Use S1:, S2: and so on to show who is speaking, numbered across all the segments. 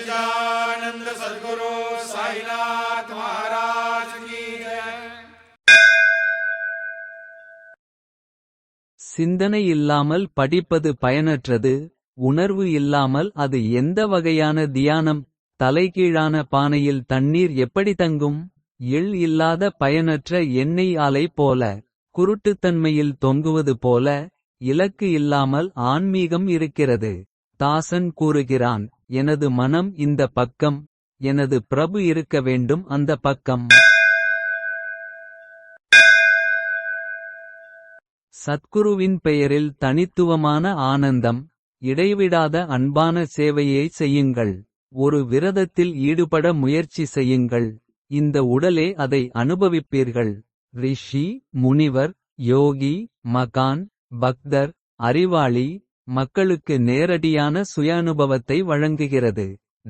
S1: सच्चिदानंद सद्गुरु साईनाथ महाराज की जय।
S2: சிந்தனை இல்லாமல் படிப்பது பயனற்றது. உணர்வு இல்லாமல் அது எந்த வகையான தியானம். தலைகீழான பானையில் தண்ணீர் எப்படி தங்கும். எள் இல்லாத பயனற்ற எண்ணெய் ஆலை போல. குருட்டுத்தன்மையில் தொங்குவது போல. இலக்கு இல்லாமல் ஆன்மீகம் இருக்கிறது. தாசன் கூறுகிறான், எனது மனம் இந்த பக்கம். எனது பிரபு இருக்க வேண்டும் அந்த பக்கம். சத்குருவின் பெயரில் தனித்துவமான ஆனந்தம். இடைவிடாத அன்பான சேவையை செய்யுங்கள். ஒரு விரதத்தில் ஈடுபட முயற்சி செய்யுங்கள். இந்த உடலே அதை அனுபவிப்பீர்கள். ரிஷி, முனிவர், யோகி, மகான், பக்தர், அறிவாளி. மக்களுக்கு நேரடியான சுயானுபவத்தை வழங்குகிறது.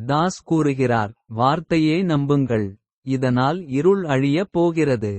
S2: தாஸ் கூறுகிறார், வார்த்தையே நம்புங்கள். இதனால் இருள் அழிய போகிறது.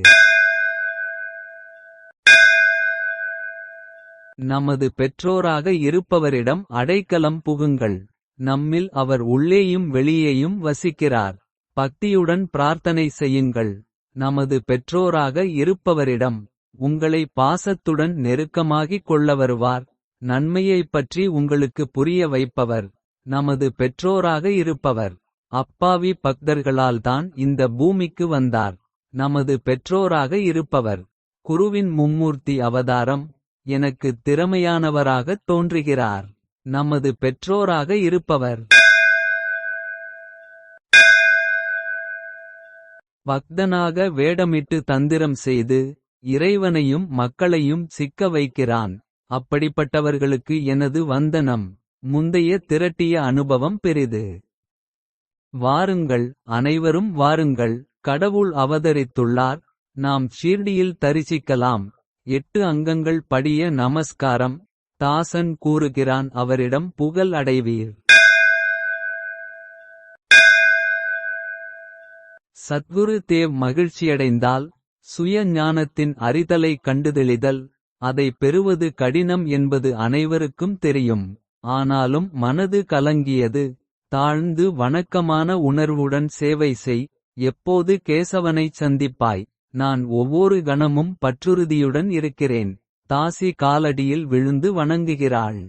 S2: நமது பெற்றோராக இருப்பவரிடம் அடைக்கலம் புகுங்கள். நம்மில் அவர் உள்ளேயும் வெளியேயும் வசிக்கிறார். பக்தியுடன் பிரார்த்தனை செய்யுங்கள். நமது பெற்றோராக இருப்பவரிடம் உங்களை பாசத்துடன் நெருக்கமாகிக் கொள்ள வருவார். நன்மையைப் பற்றி உங்களுக்கு புரிய வைப்பவர் நமது பெற்றோராக இருப்பவர். அப்பாவி பக்தர்களால்தான் இந்த பூமிக்கு வந்தார். நமது பெற்றோராக இருப்பவர் குருவின் மும்மூர்த்தி அவதாரம். எனக்கு திறமையானவராகத் தோன்றுகிறார். நமது பெற்றோராக இருப்பவர் பக்தனாக வேடமிட்டு தந்திரம் செய்து. இறைவனையும் மக்களையும் சிக்க வைக்கிறான். அப்படிப்பட்டவர்களுக்கு எனது வந்தனம். முந்தைய திரட்டிய அனுபவம் பெரிது. வாருங்கள், அனைவரும் வாருங்கள். கடவுள் அவதரித்துள்ளார். நாம் ஷீர்டியில் தரிசிக்கலாம். 8 அங்கங்கள் படிய நமஸ்காரம். தாசன் கூறுகிறான், அவரிடம் புகழ் அடைவீர். சத்குரு தேவ் மகிழ்ச்சியடைந்தால். சுய ஞானத்தின் அறிதலை கண்டுதெளிதல். அதை பெறுவது கடினம் என்பது அனைவருக்கும் தெரியும். ஆனாலும் மனது கலங்கியது. தாழ்ந்து வணக்கமான உணர்வுடன் சேவை செய். எப்போது கேசவனைச் சந்திப்பாய். நான் ஒவ்வொரு கணமும் பற்றுறுதியுடன் இருக்கிறேன். தாசி காலடியில் விழுந்து வணங்குகிறாள்.